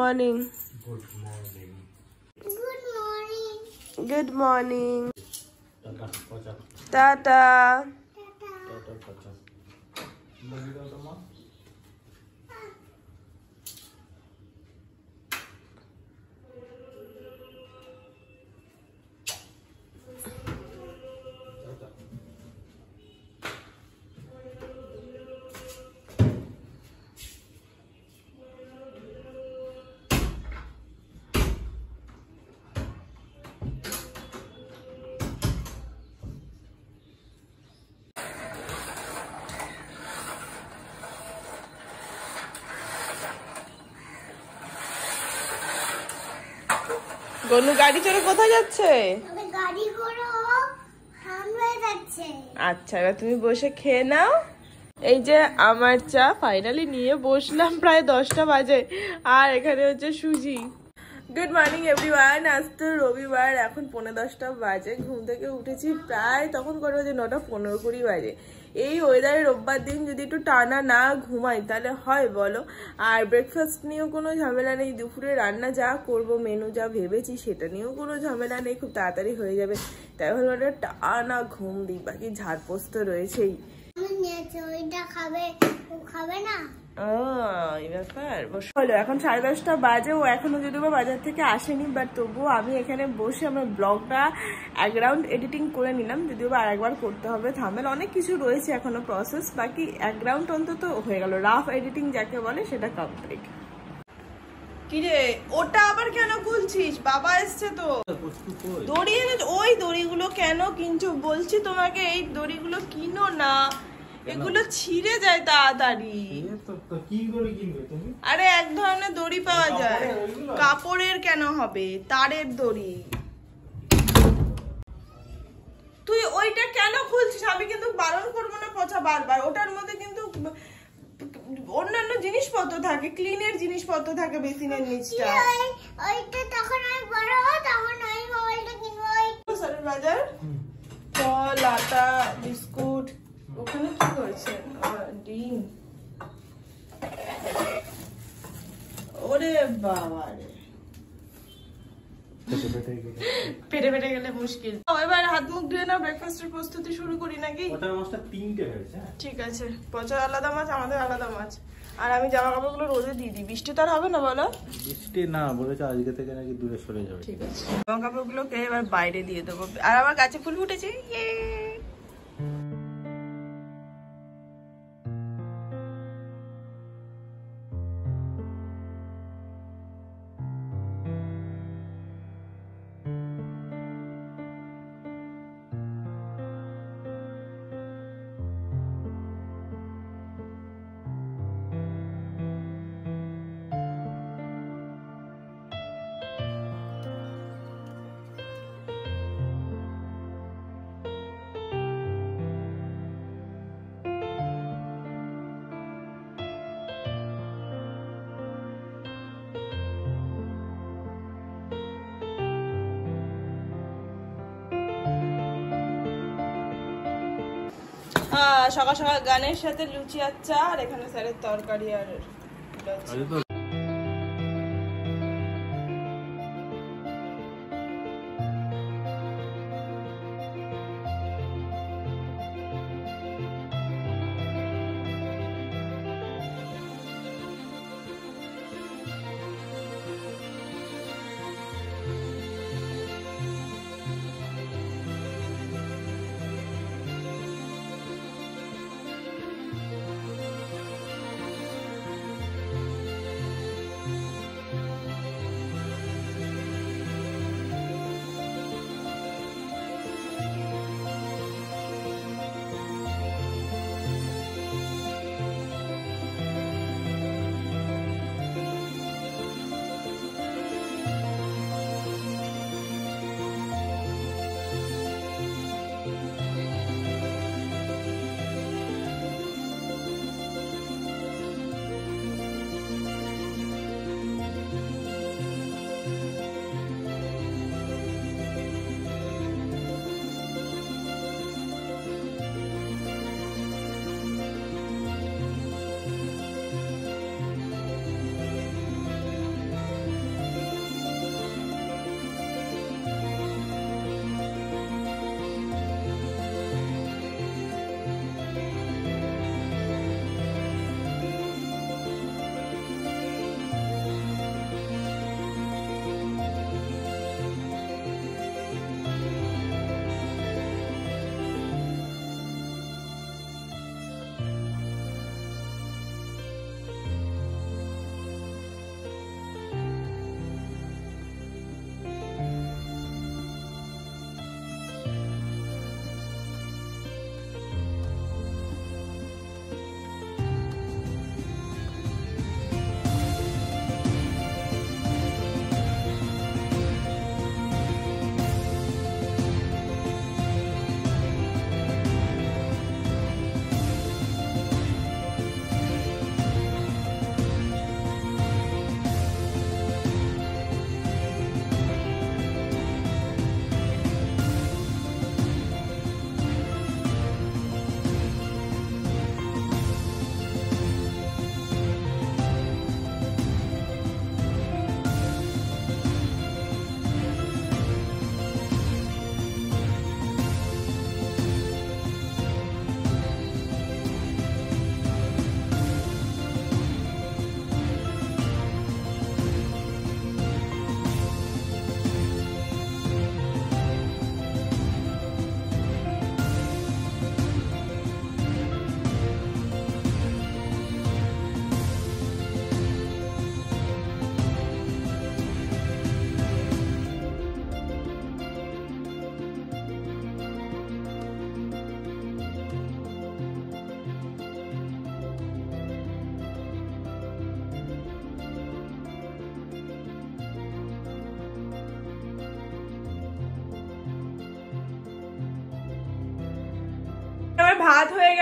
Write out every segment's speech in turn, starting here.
Morning. Good morning. Good morning. Good morning. Tata পচা। Tata. Tata পচা। মুড়ি দাও তো মা। গনু গাড়ি চড়ে কোথায় যাচ্ছে? গাড়ি করে সামনে যাচ্ছে। আচ্ছা, এবার তুমি বসে খেয়ে নাও। এই যে আমার চা ফাইনালি নিয়ে বসলাম, প্রায় 10টা বাজে, আর এখানে হচ্ছে সুজি। Good morning everyone. আজ তো রবিবার, এখন 10:45 বাজে। ঘুম থেকে উঠেছি প্রায় তখন করে বাজে 9:15-20 বাজে। এই ওয়েদারে রোববার দিন যদি একটু টানা না ঘুমাই তাহলে হয় বলো? আর ব্রেকফাস্ট নিয়েও কোনো ঝামেলা নেই, দুপুরে রান্না যা করব মেনু যা ভেবেছি সেটা নিয়েও কোনো ঝামেলা নেই, খুব তাড়াতাড়ি হয়ে যাবে। তাই ভাবলাম একটা টানা ঘুম দিই, বাকি ঝাড়পোস্ত রয়েছেই। ওইটা খাবে, ও খাবে না। এই ব্যাপার। হলো এখন 10:30 বাজে, ও এখনো যদিও বা বাজার থেকে আসেনি, বাট তবুও আমি এখানে বসে আমার ব্লগটা এক রাউন্ড এডিটিং করে নিলাম, যদিও বা আরেকবার করতে হবে। থাম্বনেল অনেক কিছু রয়েছে এখনো প্রসেস, বাকি এক রাউন্ড অন্তত হয়ে গেল। রাফ এডিটিং যাকে বলে সেটা কমপ্লিট। কিরে ওটা আবার কেন খুলছিস? বাবা এসছে তো। দড়ি এনে ওই দড়িগুলো কেন কিনছো বলছি তোমাকে? এই দড়িগুলো কিনো না, এগুলো ছিঁড়ে যায় তাড়াতাড়ি। কি করে কিনবে তুমি? আরে এক ধরনের দড়ি পাওয়া যায়, কাপড়ের কেন হবে, তারের দড়ি। তুই ওইটা কেন খুলছিস? আমি কিন্তু বারণ করবো না পচা বারবার। ওটার মধ্যে কিন্তু অন্যান্য জিনিসপত্র থাকে, ক্লিনের জিনিসপত্র থাকে বেসিনের নিচটা। ওইটা তখন আমি বড় হব, তখন আমি মোবাইলটা কিনবো। সরের বাজার, ফল, আটা, বিস্কুট। ওখানে কি করেছেন? ডিম। ওরে বাবা রে, পেটে পেটে গেলে মুশকিল। এবার হাত মুখ ধুয়ে না, ব্রেকফাস্টের প্রস্তুতি শুরু করি নাকি? ওটার মাছটা 3টে হয়েছে। ঠিক আছে, পচার আলাদা মাছ, আমাদের আলাদা মাছ। আর আমি জামা কাপড়গুলো রোদে দিয়ে দিই, বৃষ্টি তো আর হবে না বলো? বৃষ্টি না বলেছে আজকে থেকে নাকি দূরে সরে যাবে। ঠিক আছে, জামা কাপড়গুলোকে এবার বাইরে দিয়ে দেবো। আর আমার গাছে ফুল ফুটেছে। সকাল সকাল গানের সাথে লুচি আর চা, আর এখানে স্যারের তরকারি আর লুচি।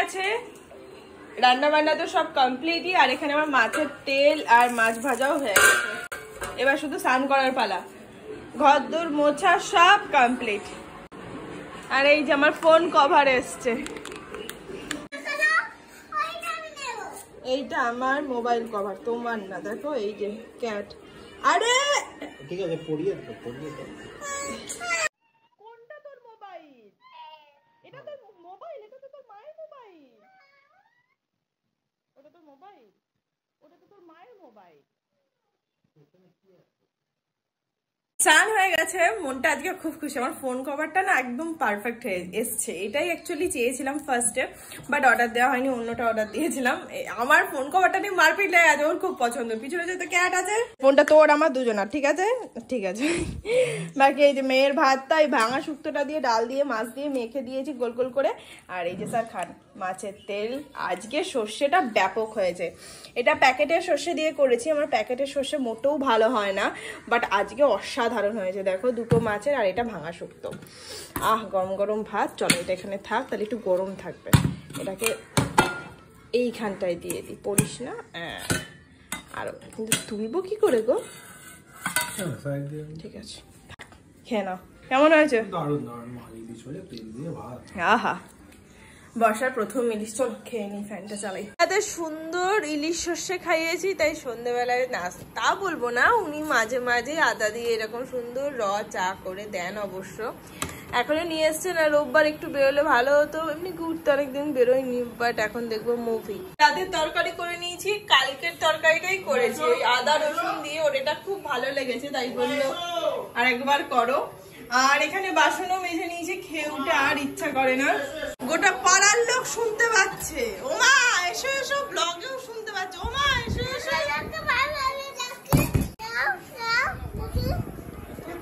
গেছে, রান্না বান্না তো সব কমপ্লিটই। আর এখানে আমার মাছের তেল আর মাছ ভাজাও হয়ে গেছে। এবার শুধু স্নান করার পালা, ঘর দোর মোছা সব কমপ্লিট। আর এই যে আমার ফোন কভার এসছে, এইটা আমার মোবাইল কভার, তোমার না। দেখো এই যে ক্যাট। আরে ঠিক আছে, পড়িয়ে তো। কোনটা তোর মোবাইল? এটা তোর মোবাইল? এটা তো তোর মায়ের মোবাইল। ওটা তোর মোবাইল? ওটা তো তোর মায়ের মোবাইল। স্নান হয়ে গেছে, মনটা আজকে খুব খুশি। আমার ফোন কভারটা না একদম পারফেক্ট হয়ে এসছে। এটাই অ্যাকচুয়ালি চেয়েছিলাম ফার্স্টে, বাট অর্ডার দেওয়া হয়নি, অন্যটা অর্ডার দিয়েছিলাম। আমার ফোন কভারটা নিয়ে মারপিট লেগে আছে, ওর খুব পছন্দ। পিছনে যেহেতু ক্যাট আছে, ফোনটা তোর আমার দুজনার, ঠিক আছে ঠিক আছে। বাকি এই যে মেয়ের ভাতটা এই ভাঙা শুক্তোটা দিয়ে ডাল দিয়ে মাছ দিয়ে মেখে দিয়েছি গোল গোল করে। আর এই যে স্যার খান মাছের তেল। আজকে সর্ষেটা ব্যাপক হয়েছে, এটা প্যাকেটের সর্ষে দিয়ে করেছি। আমার প্যাকেটের সর্ষে মোটেও ভালো হয় না, বাট আজকে অসাধারণ হয়েছে। দেখো দুটো মাছের আর এটা ভাঙা শুক্তো। গরম গরম ভাত। চলো এটা এখানে থাক, তাহলে একটু গরম থাকবে। এটাকে এইখানটায় দিয়ে দিই, পড়িস না। আর কিন্তু তুলবো কি করে গো? ঠিক আছে, খেয়ে নাও। কেমন হয়েছে? আহা, বর্ষার প্রথম ইলিশ। চল খেয়ে নি, ফ্যানটা চালাই। এত সুন্দর ইলিশ সর্ষে খাইয়েছি, তাই সন্ধ্যেবেলায় নাস্তা বলবো না, উনি মাঝে মাঝে আদা দিয়ে এরকম সুন্দর চা করে দেন। অবশ্য এখনো নিয়ে এসছেন, আর রোববার একটু বেরোলে ভালো হতো। এমনি ঘুরতে অনেকদিন বেরোয়নি, বাট এখন দেখবো মুভি। তাদের তরকারি করে নিয়েছি, কালকের তরকারিটাই করেছি ওই আদা রসুন দিয়ে। ওর এটা খুব ভালো লেগেছে, তাই বললো আর একবার করো। আর এখানে বাসনও মেজে নিয়েছি, খেয়ে উঠে আর ইচ্ছা করে না। গোটা পাড়ার লোক শুনতে পাচ্ছে। ওমা এসো এসো, ব্লগেও শুনতে পাচ্ছে। ওমা এসো এসো,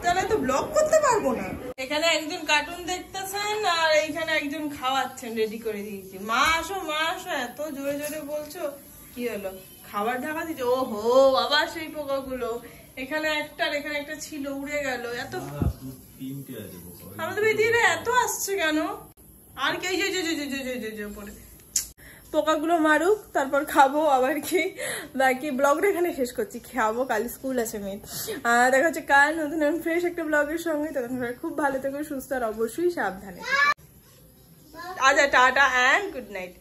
তাহলে তো ব্লগ করতে পারবো না। এখানে একজন কার্টুন দেখতেছেন আর এইখানে একজন খাওয়াচ্ছেন, রেডি করে দিয়েছি। মা আসো মা আসো, এত জোরে জোরে বলছো, কি হলো? খাবার ঢাকা দিচ্ছে। ও হো, আবার সেই পোকাগুলো। এখানে একটা আর এখানে একটা ছিল, উড়ে গেল। এত আমাদের দিদিরা এত আসছে কেন? আর কে পরে পোকাগুলো মারুক, তারপর খাবো আবার কি। বাকি ব্লগটা এখানে শেষ করছি, খাবো, কাল স্কুল আছে মেয়ের। দেখা হচ্ছে কাল নতুন ফ্রেশ একটা ব্লগের সঙ্গে। তখন খুব ভালো থেকো, সুস্থ আর অবশ্যই সাবধানে। আচ্ছা, টাটা অ্যান্ড গুড নাইট।